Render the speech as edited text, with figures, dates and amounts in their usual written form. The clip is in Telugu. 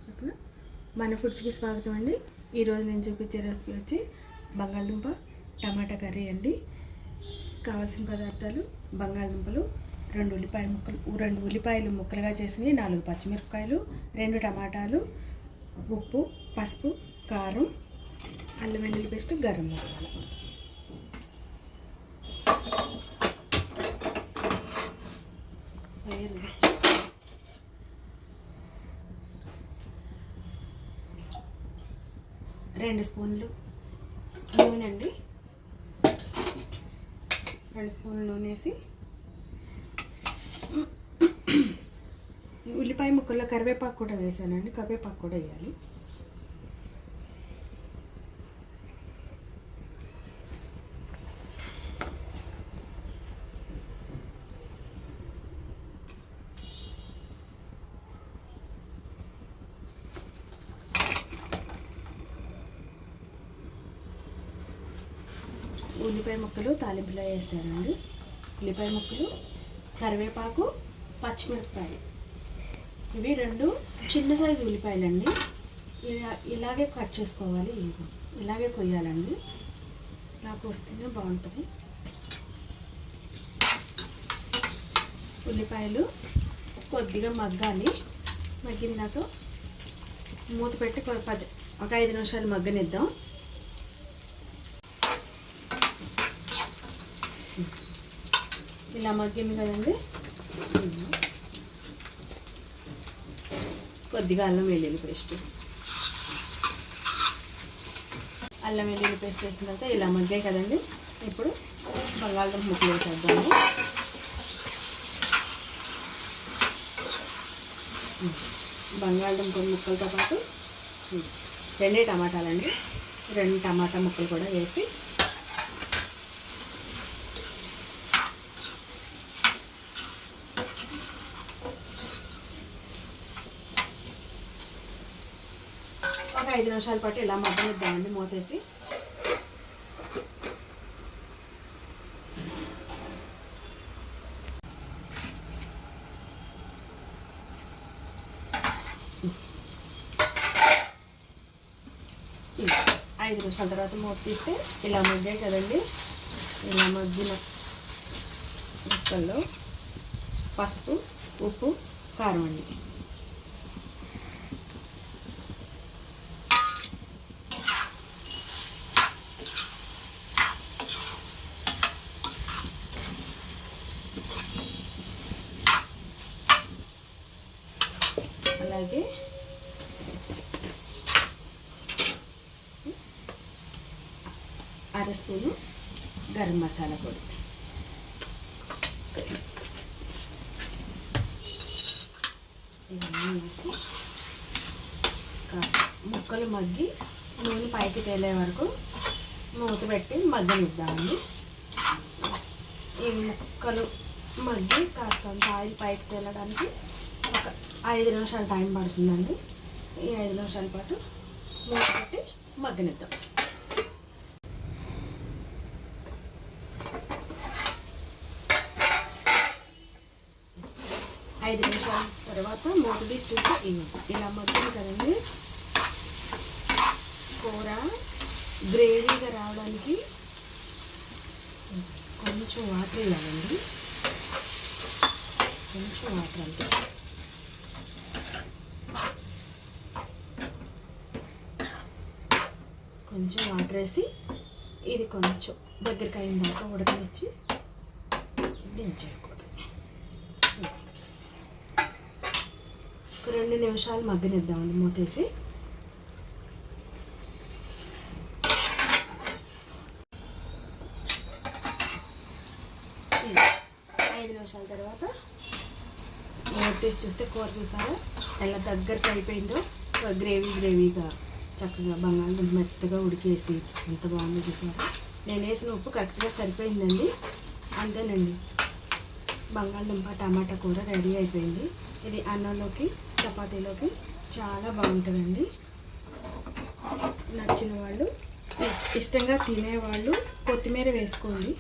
చెప్పిన మన ఫుడ్స్కి స్వాగతం అండి. ఈరోజు నేను చూపించే రెసిపీ వచ్చి బంగాళదుంప టమాటా కర్రీ అండి. కావాల్సిన పదార్థాలు బంగాళదుంపలు, 2 ఉల్లిపాయలు ముక్కలుగా చేసినవి, 4 పచ్చిమిరపకాయలు, 2 టమాటాలు, ఉప్పు, పసుపు, కారం, అల్లం వెల్లుల్లి పేస్ట్, గరం మసాలా. రెండు స్పూన్లు నూనె అండి. 2 స్పూన్లు నూనె వేసి ఉల్లిపాయ ముక్కల్లో కరివేపాకు కూడా వేసానండి. కరివేపాకు కూడా వేయాలి. ఉల్లిపాయ ముక్కలు తాలింపులో వేసానండి. ఉల్లిపాయ ముక్కలు, కరివేపాకు, పచ్చిమిరపకాయలు, ఇవి 2 చిన్న సైజు ఉల్లిపాయలండి. ఇలాగే కట్ చేసుకోవాలి, ఇలాగే కొయ్యాలండి. ఇలా కోస్తేనే బాగుంటుంది. ఉల్లిపాయలు కొద్దిగా మగ్గాలి. మగ్గినాక మూత పెట్టి ఒక 5 నిమిషాలు మగ్గనిద్దాం. ఇలా మగ్గింది కదండి. కొద్దిగా అల్లం వెల్లుల్లి పేస్ట్ వేసిన తర్వాత ఇలా మగ్గాయి కదండి. ఇప్పుడు బంగాళదుంప ముక్కలు వేసేద్దాము. బంగాళదుంప ముక్కలతో పాటు 2 టమాటాలండి. 2 టమాటా ముక్కలు కూడా వేసి ఒక 5 నిమిషాల పాటు ఇలా మగ్గనిద్దామండి మూతేసి. ఐదు నిమిషాల తర్వాత మూత తీస్తే ఇలా మగ్గాయి కదండి. ఇలా మగ్గిన ముక్కల్లో పసుపు, ఉప్పు, కారం అండి. అలాగే అర స్పూను గరం మసాలా పొడి. ఇవన్నీ వేసి కాస్త ముక్కలు మగ్గి నూనె పైకి తేలే వరకు మూత పెట్టి మగ్గనిద్దామండి. ఈ ముక్కలు మగ్గి కాస్తంత ఆయిల్ పైకి తేలడానికి ఒక 5 నిమిషాలు టైం పడుతుందండి. ఈ 5 నిమిషాల పాటు మూత పెట్టి మగ్గనిద్దాం. 5 నిమిషాల తర్వాత మూత తీసి చూస్తే ఇలా మగ్గింది కదండి. కూర గ్రేవీగా రావడానికి కొంచెం వాటర్ వేయాలండి. కొంచెం వాటర్ అంటే కొంచెం వాటర్ వేసి ఇది కొంచెం దగ్గరికి అయిన దాకా ఉడకనిచ్చి దించేసుకోవడం. 2 నిమిషాలు మగ్గనిద్దామండి మూతేసి. ఐదు నిమిషాల తర్వాత మూత తీసి చూస్తే కూర చూసారా ఎలా దగ్గరికి అయిపోయిందో. గ్రేవీగా చక్కగా బంగాళదుంప మెత్తగా ఉడికేసి ఎంత బాగుందో చూసారా. నేను వేసిన ఉప్పు కరెక్ట్గా సరిపోయిందండి. అంతేనండి, బంగాళదుంప టమాటా కూర రెడీ అయిపోయింది. ఇది అన్నంలోకి చపాతీలోకి చాలా బాగుంటుందండి. నచ్చిన వాళ్ళు, ఇష్టంగా తినేవాళ్ళు కొత్తిమీర వేసుకోండి.